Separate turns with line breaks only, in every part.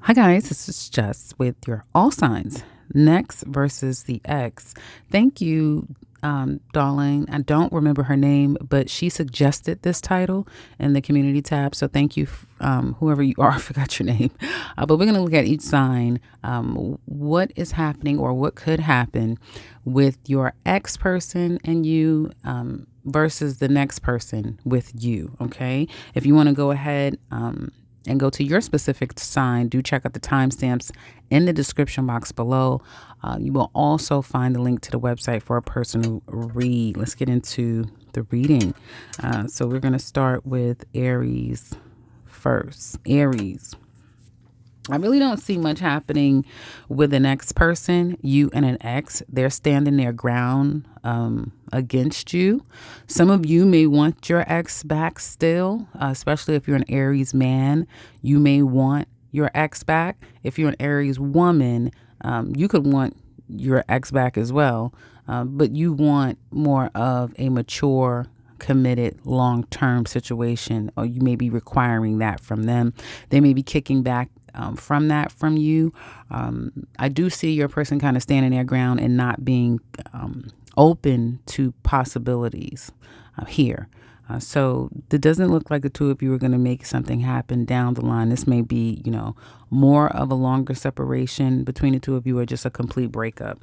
Hi guys, this is Jess with your All Signs Next versus the X. Thank you, darling. I don't remember her name, but she suggested this title in the community tab. So thank you, whoever you are. I forgot your name. But we're going to look at each sign. What is happening or what could happen with your ex person and you versus the next person with you. Okay. If you want to go ahead, and go to your specific sign, do check out the timestamps in the description box below. You will also find the link to the website for a personal read. Let's get into the reading. So we're going to start with Aries first. Aries. I really don't see much happening with an ex person, you and an ex. They're standing their ground against you. Some of you may want your ex back still, especially if you're an Aries man. You may want your ex back. If you're an Aries woman, you could want your ex back as well, but you want more of a mature, committed long-term situation, or you may be requiring that from them. They may be kicking back from that from you. I do see your person kind of standing their ground and not being open to possibilities here. So it doesn't look like the two of you are going to make something happen down the line. This may be, more of a longer separation between the two of you, or just a complete breakup,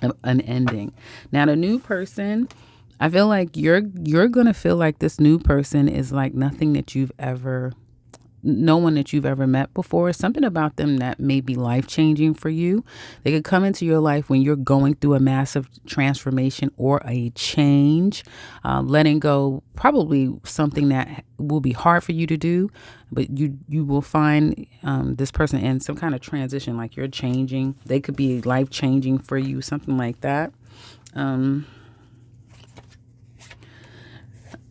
an ending. Now, the new person, I feel like you're going to feel like this new person is like nothing that you've ever, no one that you've ever met before. Something about them that may be life changing for you. They could come into your life when you're going through a massive transformation or a change, letting go, probably something that will be hard for you to do, but you will find this person in some kind of transition, like you're changing. They could be life changing for you, something like that.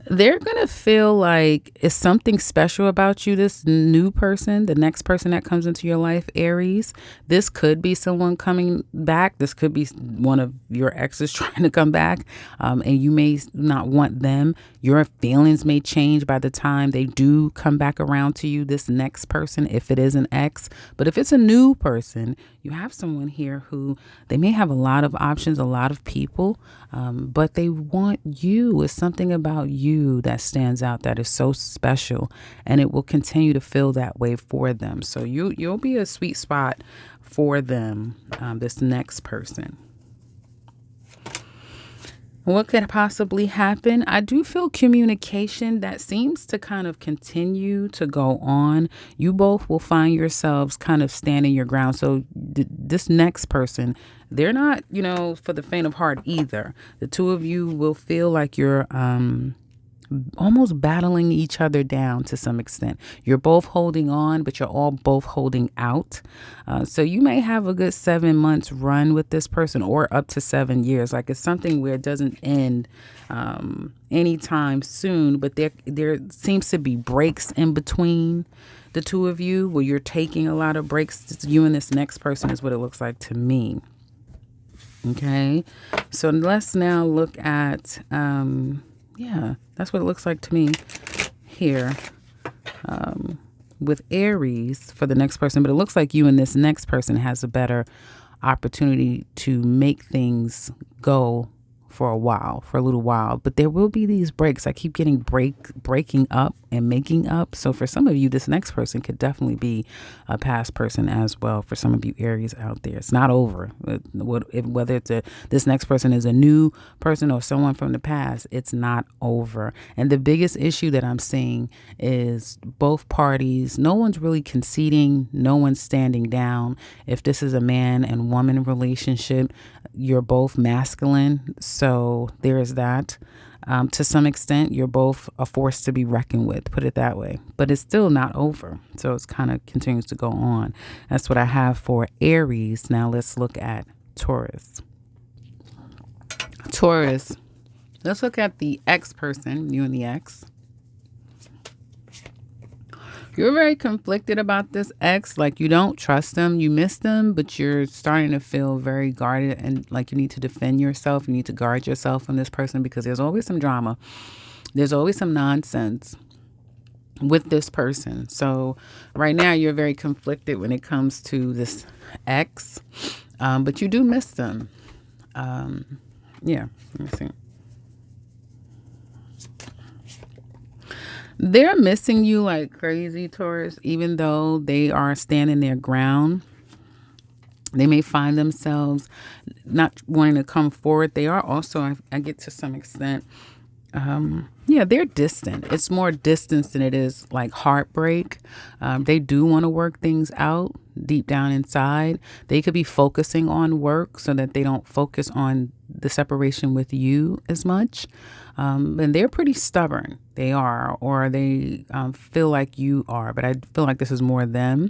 They're going to feel like it's something special about you, this new person, the next person that comes into your life, Aries. This could be someone coming back. This could be one of your exes trying to come back, and you may not want them. Your feelings may change by the time they do come back around to you, this next person, if it is an ex. But if it's a new person, you have someone here who they may have a lot of options, a lot of people, but they want you. It's something about you that stands out that is so special, and it will continue to feel that way for them. So you'll be a sweet spot for them, this next person. What could possibly happen? I do feel communication that seems to kind of continue to go on. You both will find yourselves kind of standing your ground. So this next person, they're not, for the faint of heart either. The two of you will feel like you're almost battling each other down to some extent. You're both holding on, but you're all both holding out. So you may have a good 7 months run with this person, or up to 7 years. Like, it's something where it doesn't end anytime soon, but there seems to be breaks in between the two of you, where you're taking a lot of breaks. It's you and this next person is what it looks like to me. Okay, so let's now look at yeah, that's what it looks like to me here, with Aries for the next person. But it looks like you and this next person has a better opportunity to make things go for a little while. But there will be these breaks. I keep getting breaking up and making up. So for some of you, this next person could definitely be a past person as well. For some of you Aries out there, it's not over. Whether this next person is a new person or someone from the past, it's not over. And the biggest issue that I'm seeing is both parties, no one's really conceding, no one's standing down. If this is a man and woman relationship, you're both masculine. So there is that. To some extent, you're both a force to be reckoned with, put it that way. But it's still not over. So it's kind of continues to go on. That's what I have for Aries. Now let's look at Taurus. Taurus. Let's look at the ex person, you and the ex. You're very conflicted about this ex. Like, you don't trust them, you miss them, but you're starting to feel very guarded and like you need to defend yourself. You need to guard yourself from this person because there's always some drama. There's always some nonsense. with this person. So right now you're very conflicted when it comes to this ex, but you do miss them. Yeah, let me see. They're missing you like crazy, Taurus, even though they are standing their ground. They may find themselves not wanting to come forward. They are also, I get to some extent, yeah, they're distant. It's more distance than it is like heartbreak. They do want to work things out deep down inside. They could be focusing on work so that they don't focus on the separation with you as much. And they're pretty stubborn. They are, or they feel like you are. But I feel like this is more them.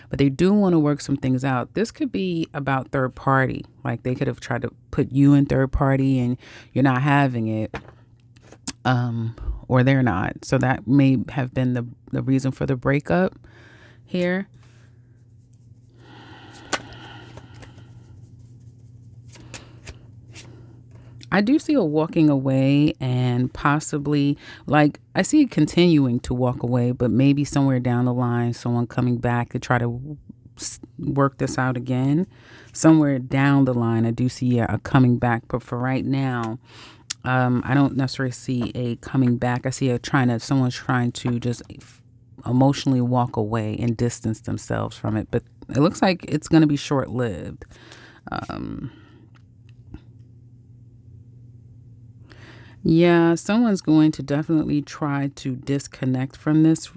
But they do want to work some things out. This could be about third party. Like they could have tried to put you in third party and you're not having it. Or they're not. So that may have been the reason for the breakup here. I do see a walking away and possibly like I see it continuing to walk away, but maybe somewhere down the line, someone coming back to try to work this out again. Somewhere down the line, I do see a coming back, but for right now, I don't necessarily see a coming back. I see someone's trying to just emotionally walk away and distance themselves from it. But it looks like it's going to be short lived. Yeah, someone's going to definitely try to disconnect from this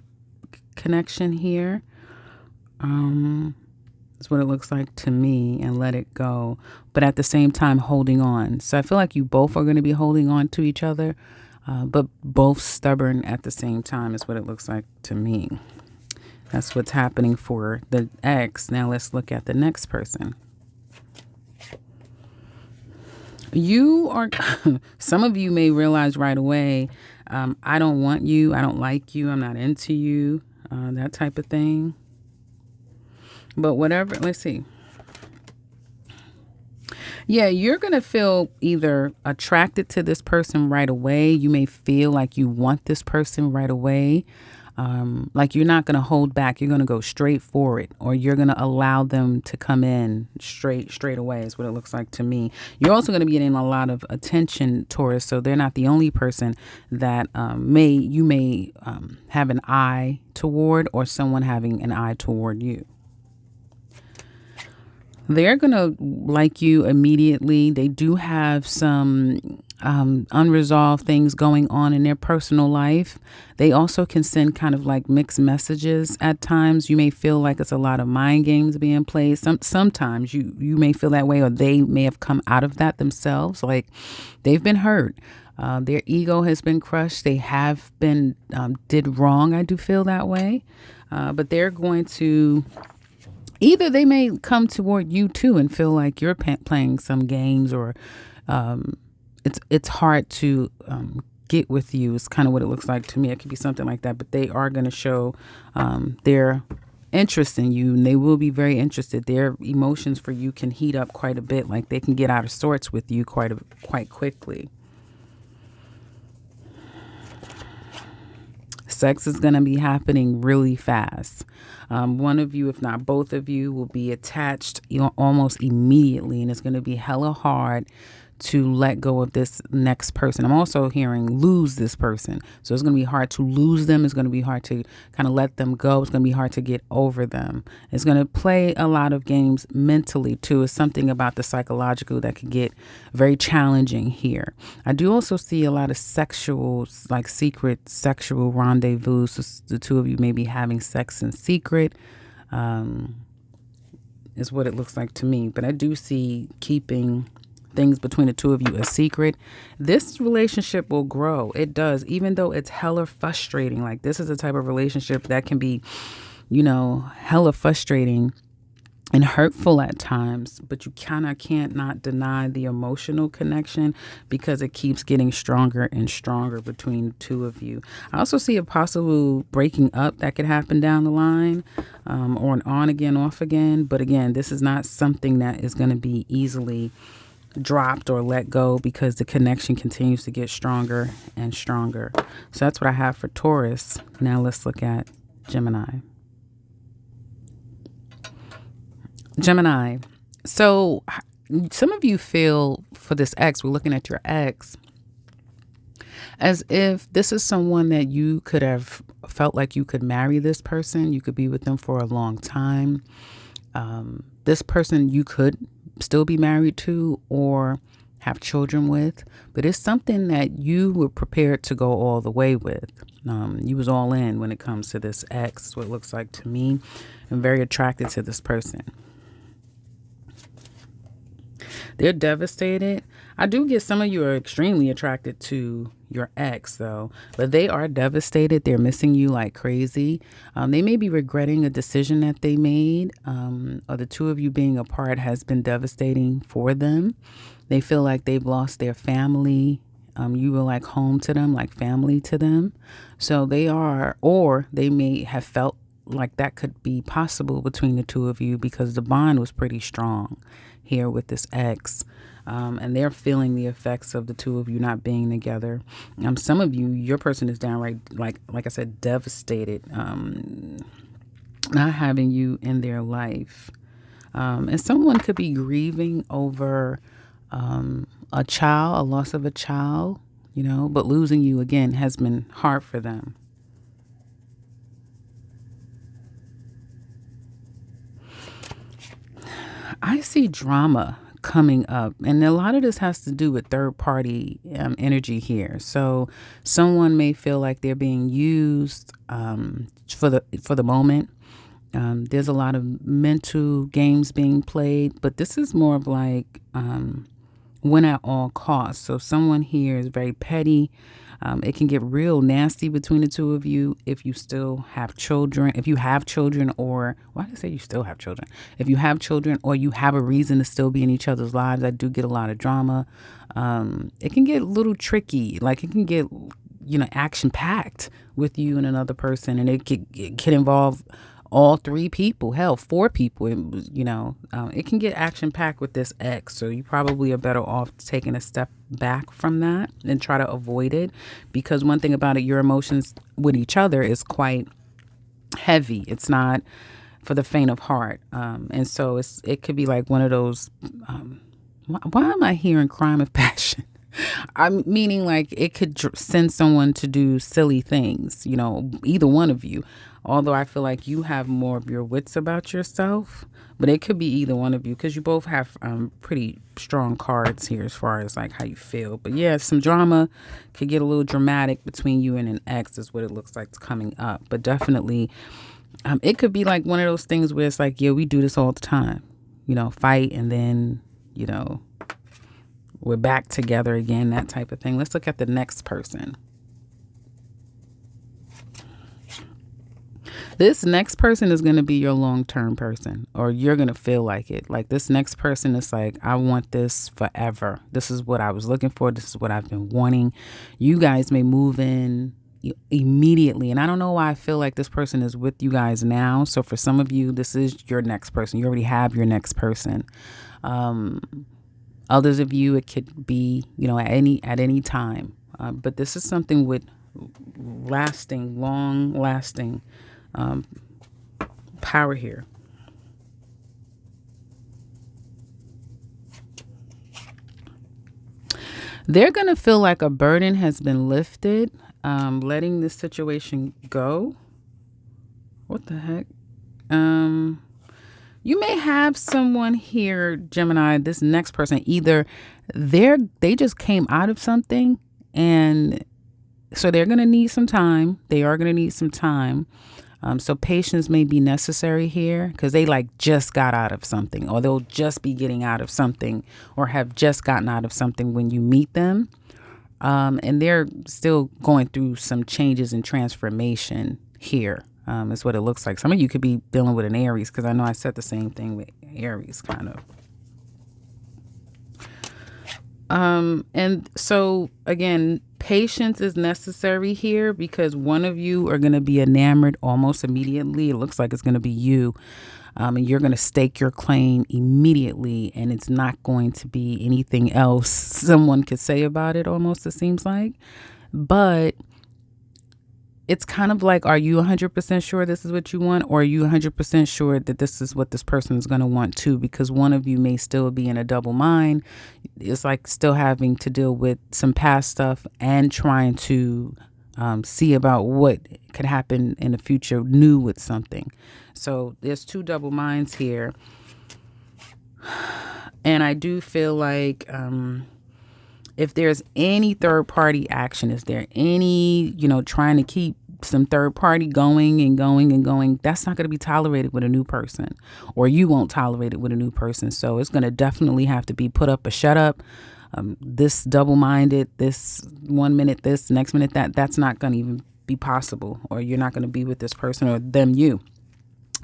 connection here. That's what it looks like to me and let it go. But at the same time, holding on. So I feel like you both are going to be holding on to each other, but both stubborn at the same time is what it looks like to me. That's what's happening for the ex. Now let's look at the next person. You are, some of you may realize right away, I don't want you. I don't like you. I'm not into you. That type of thing. But whatever, let's see. Yeah, you're going to feel either attracted to this person right away. You may feel like you want this person right away. Like you're not going to hold back. You're going to go straight for it, or you're going to allow them to come in straight away is what it looks like to me. You're also going to be getting a lot of attention, Taurus. So they're not the only person that you may have an eye toward, or someone having an eye toward you. They're going to like you immediately. They do have some unresolved things going on in their personal life. They also can send kind of like mixed messages at times. You may feel like it's a lot of mind games being played. Sometimes you may feel that way, or they may have come out of that themselves. Like they've been hurt. Their ego has been crushed. They have been did wrong. I do feel that way. But they're going to... Either they may come toward you too and feel like you're playing some games, or it's hard to get with you. It's kind of what it looks like to me. It could be something like that, but they are going to show their interest in you, and they will be very interested. Their emotions for you can heat up quite a bit. Like they can get out of sorts with you quite quickly. Sex is going to be happening really fast. One of you, if not both of you, will be attached almost immediately, and it's going to be hella hard to let go of this next person. I'm also hearing lose this person. So it's going to be hard to lose them. It's going to be hard to kind of let them go. It's going to be hard to get over them. It's going to play a lot of games mentally too. It's something about the psychological that can get very challenging here. I do also see a lot of sexual, like secret sexual rendezvous. So the two of you may be having sex in secret. Is what it looks like to me. But I do see keeping things between the two of you a secret. This relationship will grow. It does, even though it's hella frustrating. Like this is the type of relationship that can be, hella frustrating and hurtful at times, but you can't not deny the emotional connection, because it keeps getting stronger and stronger between the two of you. I also see a possible breaking up that could happen down the line, or an on again, off again. But again, this is not something that is going to be easily dropped or let go because the connection continues to get stronger and stronger. So that's what I have for Taurus. Now let's look at Gemini. Gemini. So some of you feel for this ex, we're looking at your ex, as if this is someone that you could have felt like you could marry this person. You could be with them for a long time. This person you could still be married to or have children with, but it's something that you were prepared to go all the way with. You was all in when it comes to this ex, is what it looks like to me. I'm very attracted to this person. They're devastated. I do get some of you are extremely attracted to your ex, though, but they are devastated. They're missing you like crazy. They may be regretting a decision that they made, or the two of you being apart has been devastating for them. They feel like they've lost their family. You were like home to them, like family to them. So they are, or they may have felt like that could be possible between the two of you because the bond was pretty strong here with this ex. And they're feeling the effects of the two of you not being together. Some of you, your person is downright, like I said, devastated, not having you in their life. And someone could be grieving over a child, a loss of a child, but losing you again has been hard for them. I see drama coming up, and a lot of this has to do with third party energy here. So someone may feel like they're being used for the moment. There's a lot of mental games being played, but this is more of like win at all costs. So someone here is very petty. It can get real nasty between the two of you if you still have children. If you have children, or why did I say you still have children? If you have children or you have a reason to still be in each other's lives, I do get a lot of drama. It can get a little tricky. Like it can get, action packed with you and another person, and it can involve all three people, hell, four people. It can get action packed with this ex. So you probably are better off taking a step back from that and try to avoid it. Because one thing about it, your emotions with each other is quite heavy. It's not for the faint of heart. And so it could be like one of those, why am I hearing crime of passion? I'm meaning like it could send someone to do silly things, either one of you. Although I feel like you have more of your wits about yourself, but it could be either one of you because you both have pretty strong cards here as far as like how you feel. But yeah, some drama could get a little dramatic between you and an ex is what it looks like coming up. But definitely it could be like one of those things where it's like, yeah, we do this all the time, fight and then, we're back together again, that type of thing. Let's look at the next person. This next person is going to be your long-term person, or you're going to feel like it. Like this next person is like, I want this forever. This is what I was looking for. This is what I've been wanting. You guys may move in immediately. And I don't know why I feel like this person is with you guys now. So for some of you, this is your next person. You already have your next person. Others of you, it could be, at any time. But this is something with long-lasting power here. They're going to feel like a burden has been lifted, letting this situation go. What the heck? You may have someone here, Gemini, this next person, either they just came out of something, and so they're going to need some time. They are going to need some time. So patience may be necessary here because they like just got out of something, or they'll just be getting out of something, or have just gotten out of something when you meet them. And they're still going through some changes and transformation here. Is what it looks like. Some of you could be dealing with an Aries, because I know I said the same thing with Aries, kind of. And so again, patience is necessary here because one of you are going to be enamored almost immediately. It looks like it's going to be you. and you're going to stake your claim immediately, and it's not going to be anything else someone could say about it, almost, it seems like. But it's kind of like, are you 100% sure this is what you want? Or are you 100% sure that this is what this person is going to want too? Because one of you may still be in a double mind. It's like still having to deal with some past stuff and trying to see about what could happen in the future new with something. So there's two double minds here. And I do feel like if there's any third party action, is there any, trying to keep some third party going and going and going, that's not going to be tolerated with a new person, or you won't tolerate it with a new person. So it's going to definitely have to be put up or shut up. This double-minded, this 1 minute this, next minute that's not going to even be possible, or you're not going to be with this person or them you.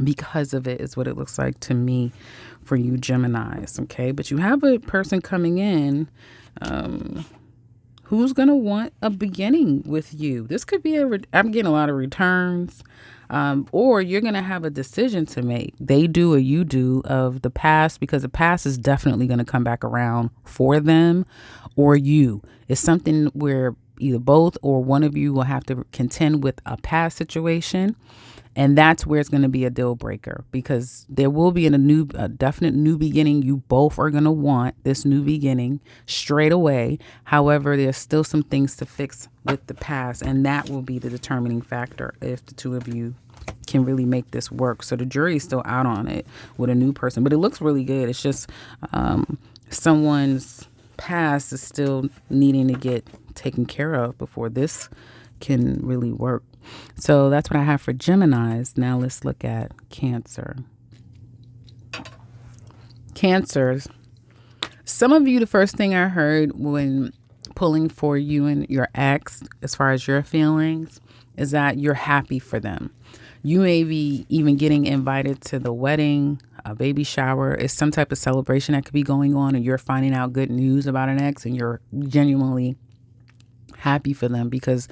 Because of it is what it looks like to me for you Geminis, okay? But you have a person coming in who's going to want a beginning with you. This could be I'm getting a lot of returns, or you're going to have a decision to make. They do or you do of the past, because the past is definitely going to come back around for them or you. It's something where either both or one of you will have to contend with a past situation. And that's where it's going to be a deal breaker, because there will be a definite new beginning. You both are going to want this new beginning straight away. However, there's still some things to fix with the past, and that will be the determining factor if the two of you can really make this work. So the jury is still out on it with a new person, but it looks really good. It's just someone's past is still needing to get taken care of before this can really work. So that's what I have for Geminis. Now let's look at Cancer. Cancers. Some of you, the first thing I heard when pulling for you and your ex, as far as your feelings, is that you're happy for them. You may be even getting invited to the wedding, a baby shower. It's some type of celebration that could be going on, and you're finding out good news about an ex, and you're genuinely happy for them because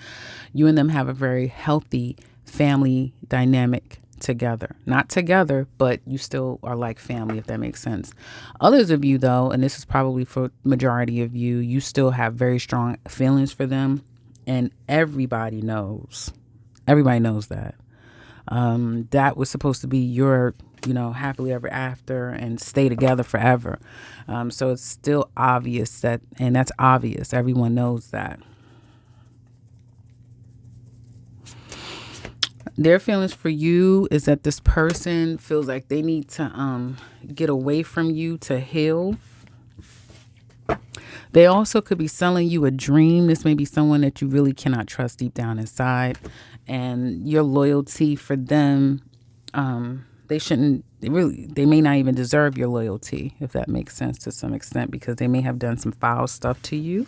you and them have a very healthy family dynamic together. Not together, but you still are like family, if that makes sense. Others of you, though, and this is probably for majority of you, you still have very strong feelings for them, and everybody knows that. That was supposed to be your, happily ever after and stay together forever. So it's still obvious and that's obvious. Everyone knows that. Their feelings for you is that this person feels like they need to get away from you to heal. They also could be selling you a dream. This may be someone that you really cannot trust deep down inside. And your loyalty for them, they may not even deserve your loyalty, if that makes sense to some extent, because they may have done some foul stuff to you.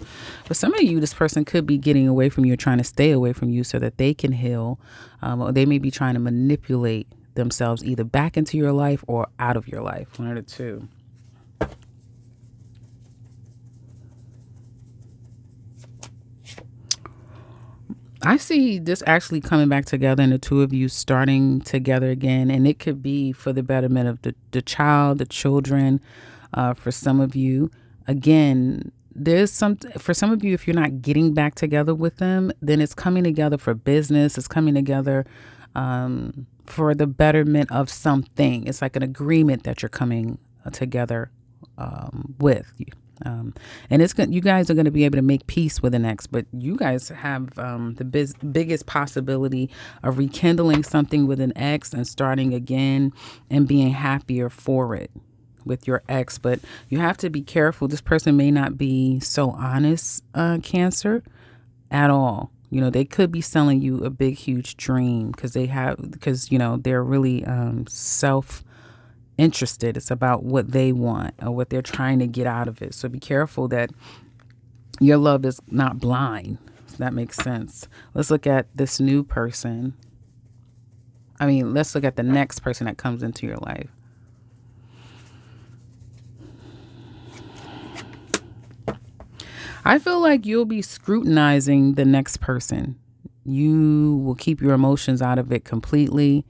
But some of you, this person could be getting away from you or trying to stay away from you so that they can heal. Or they may be trying to manipulate themselves either back into your life or out of your life, one of the two. I see this actually coming back together and the two of you starting together again. And it could be for the betterment of the child, the children. For some of you, again, for some of you, if you're not getting back together with them, then it's coming together for business. It's coming together for the betterment of something. It's like an agreement that you're coming together with. And you guys are going to be able to make peace with an ex, but you guys have the biggest possibility of rekindling something with an ex and starting again and being happier for it with your ex. But you have to be careful. This person may not be so honest, Cancer, at all. They could be selling you a big, huge dream because they're really interested. It's about what they want or what they're trying to get out of it. So be careful that your love is not blind. If that makes sense. Let's look at this new person. Let's look at the next person that comes into your life. I feel like you'll be scrutinizing the next person. You will keep your emotions out of it completely.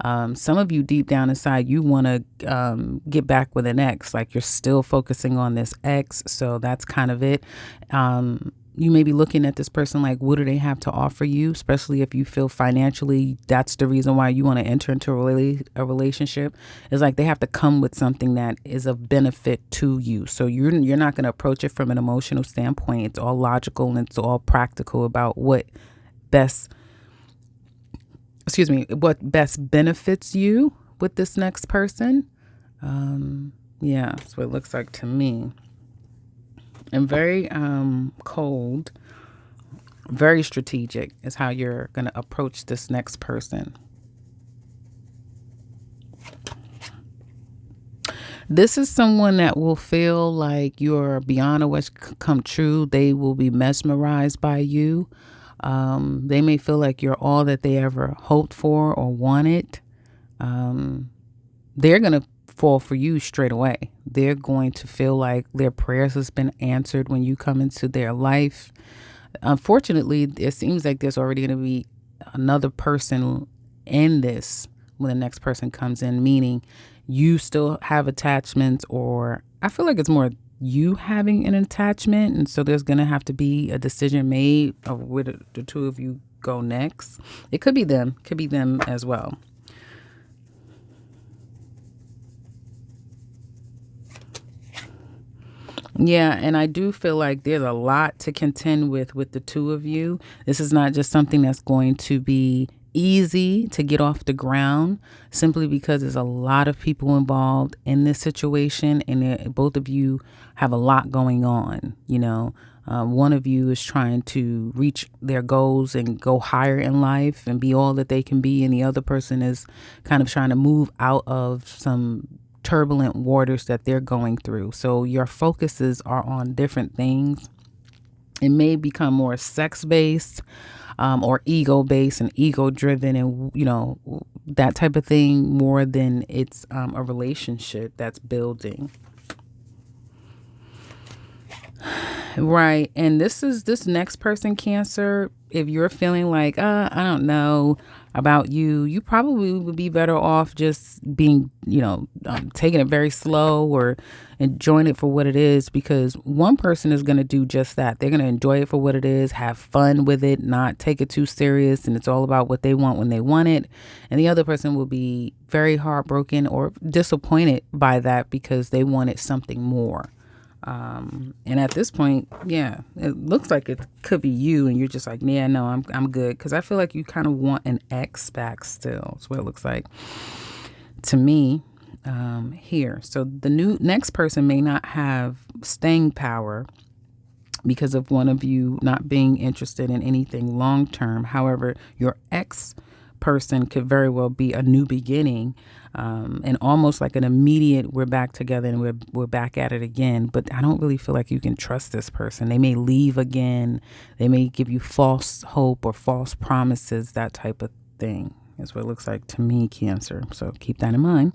Some of you deep down inside, you want to get back with an ex, like you're still focusing on this ex. So that's kind of it. You may be looking at this person like, what do they have to offer you? Especially if you feel financially, that's the reason why you want to enter into a relationship. It's like they have to come with something that is of benefit to you. So you're not going to approach it from an emotional standpoint. It's all logical and it's all practical about best what best benefits you with this next person. Yeah, that's what it looks like to me. And very cold, very strategic is how you're going to approach this next person. This is someone that will feel like you're beyond a wish come true. They will be mesmerized by you. They may feel like you're all that they ever hoped for or wanted. They're going to fall for you straight away. They're going to feel like their prayers has been answered when you come into their life. Unfortunately, it seems like there's already going to be another person in this when the next person comes in, meaning you still have attachments, or I feel like it's more you having an attachment. And so there's going to have to be a decision made of where the two of you go next. It could be them as well. Yeah, and I do feel like there's a lot to contend with the two of you. This is not just something that's going to be easy to get off the ground, simply because there's a lot of people involved in this situation, and both of you have a lot going on. One of you is trying to reach their goals and go higher in life and be all that they can be, and the other person is kind of trying to move out of some turbulent waters that they're going through. So your focuses are on different things. It may become more sex based, or ego based and ego driven, and that type of thing, more than it's a relationship that's building. Right. And this next person, Cancer, if you're feeling like, I don't know about you, you probably would be better off just being, taking it very slow or enjoying it for what it is, because one person is going to do just that. They're going to enjoy it for what it is, have fun with it, not take it too serious. And it's all about what they want when they want it. And the other person will be very heartbroken or disappointed by that because they wanted something more. And at this point, yeah, it looks like it could be you, and you're just like, yeah, no, I'm good, because I feel like you kind of want an ex back still. That's what it looks like to me here. So the next person may not have staying power because of one of you not being interested in anything long term. However, your ex person could very well be a new beginning, and almost like an immediate, we're back together and we're back at it again. But I don't really feel like you can trust this person. They may leave again. They may give you false hope or false promises, that type of thing. That's what it looks like to me, Cancer. So keep that in mind.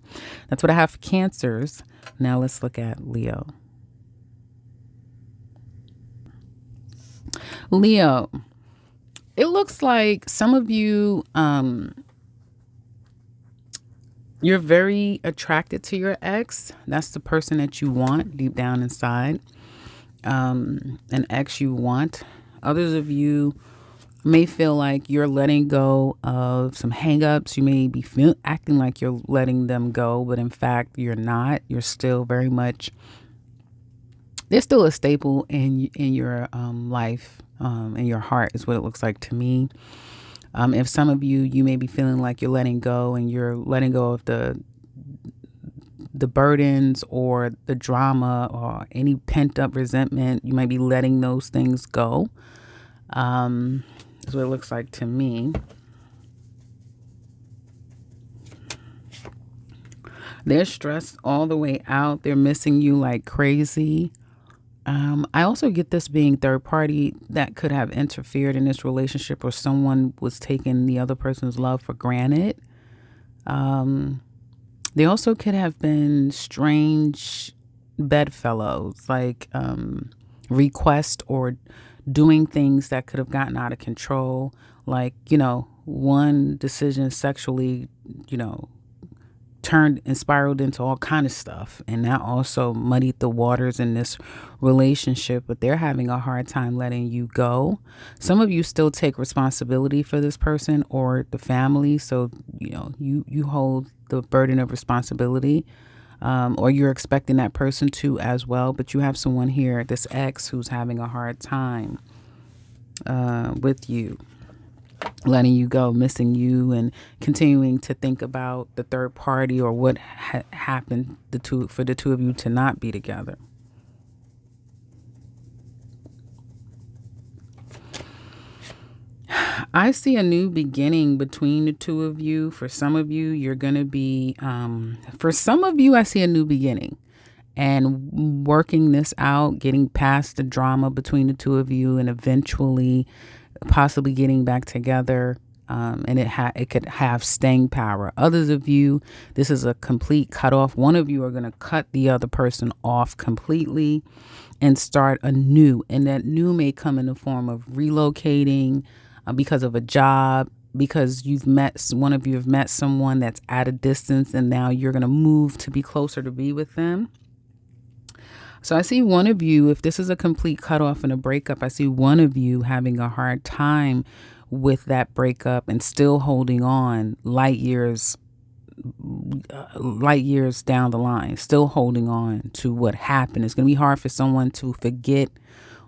That's what I have for Cancers. Now let's look at Leo. Leo, it looks like some of you, you're very attracted to your ex. That's the person that you want deep down inside. An ex you want. Others of you may feel like you're letting go of some hangups. You may be acting like you're letting them go, but in fact, you're not. You're still very much, they're still a staple in your life, in your heart, is what it looks like to me. If some of you may be feeling like you're letting go, and you're letting go of the burdens or the drama or any pent up resentment, you might be letting those things go. That's what it looks like to me. They're stressed all the way out. They're missing you like crazy. I also get this being third party that could have interfered in this relationship, or someone was taking the other person's love for granted. They also could have been strange bedfellows, like request or doing things that could have gotten out of control. Like, one decision sexually, turned and spiraled into all kind of stuff, and that also muddied the waters in this relationship, but they're having a hard time letting you go. Some of you still take responsibility for this person or the family, so you hold the burden of responsibility, or you're expecting that person to as well, but you have someone here, this ex, who's having a hard time with you, letting you go, missing you, and continuing to think about the third party or what happened for the two of you to not be together. I see a new beginning between the two of you. For some of you, you're going to be, for some of you, I see a new beginning and working this out, getting past the drama between the two of you, and eventually possibly getting back together, and it could have staying power. Others of you, this is a complete cutoff. One of you are going to cut the other person off completely and start anew, and that new may come in the form of relocating because of a job, because one of you have met someone that's at a distance, and now you're going to move to be closer to be with them. So I see one of you, if this is a complete cutoff and a breakup, I see one of you having a hard time with that breakup and still holding on light years down the line, still holding on to what happened. It's going to be hard for someone to forget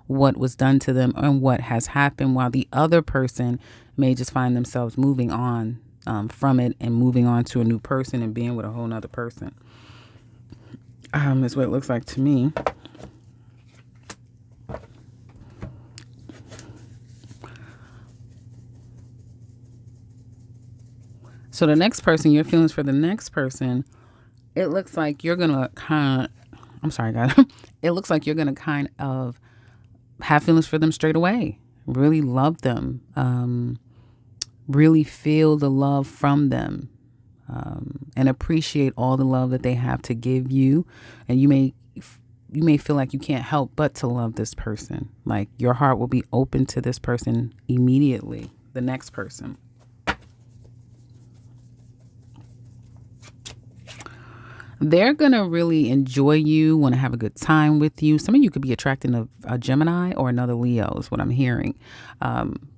what was done to them and what has happened, while the other person may just find themselves moving on from it and moving on to a new person and being with a whole nother person. Is what it looks like to me. So the next person, your feelings for the next person, it looks like you're going to I'm sorry, guys. It looks like you're going to kind of have feelings for them straight away. Really love them. Really feel the love from them. And appreciate all the love that they have to give you. And you may feel like you can't help but to love this person. Like your heart will be open to this person immediately, the next person. They're going to really enjoy you, want to have a good time with you. Some of you could be attracting a Gemini or another Leo is what I'm hearing.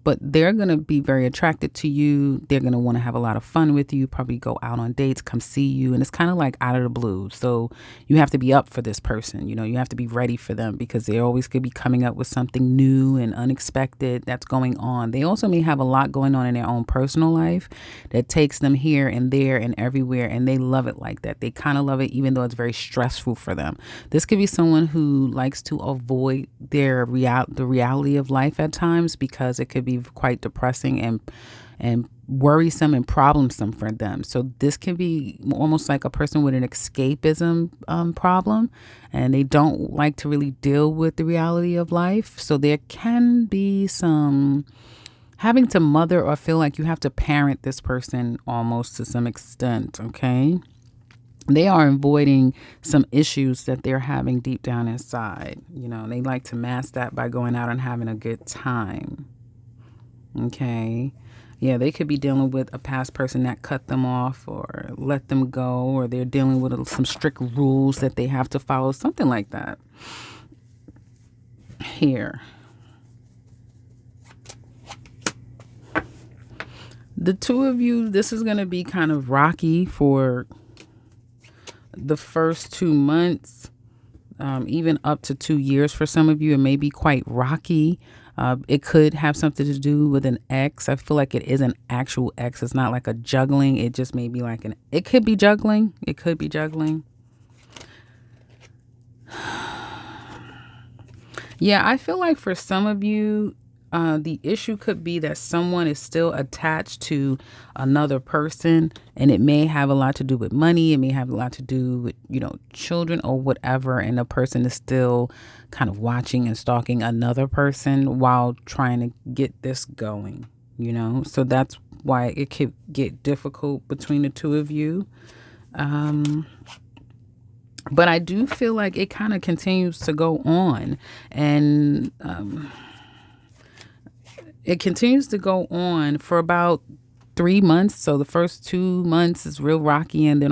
But they're going to be very attracted to you. They're going to want to have a lot of fun with you, probably go out on dates, come see you. And it's kind of like out of the blue. So you have to be up for this person. You have to be ready for them, because they always could be coming up with something new and unexpected that's going on. They also may have a lot going on in their own personal life that takes them here and there and everywhere. And they love it like that. They kind of love it, even though it's very stressful for them. This could be someone who likes to avoid the reality of life at times, because it could be quite depressing and worrisome and problemsome for them. So this can be almost like a person with an escapism problem, and they don't like to really deal with the reality of life. So there can be some having to mother or feel like you have to parent this person almost to some extent, okay? They are avoiding some issues that they're having deep down inside. They like to mask that by going out and having a good time. Okay. Yeah, they could be dealing with a past person that cut them off or let them go, or they're dealing with some strict rules that they have to follow, something like that. Here. The two of you, this is going to be kind of rocky for the first 2 months, even up to 2 years for some of you. It may be quite rocky. It could have something to do with an ex. I feel like it is an actual ex. It's not like a juggling. It just may be like it could be juggling. It could be juggling. Yeah, I feel like for some of you, the issue could be that someone is still attached to another person, and it may have a lot to do with money. It may have a lot to do with, children or whatever. And the person is still kind of watching and stalking another person while trying to get this going, So that's why it could get difficult between the two of you. But I do feel like it kind of continues to go on, and it continues to go on for about 3 months. So the first 2 months is real rocky, and then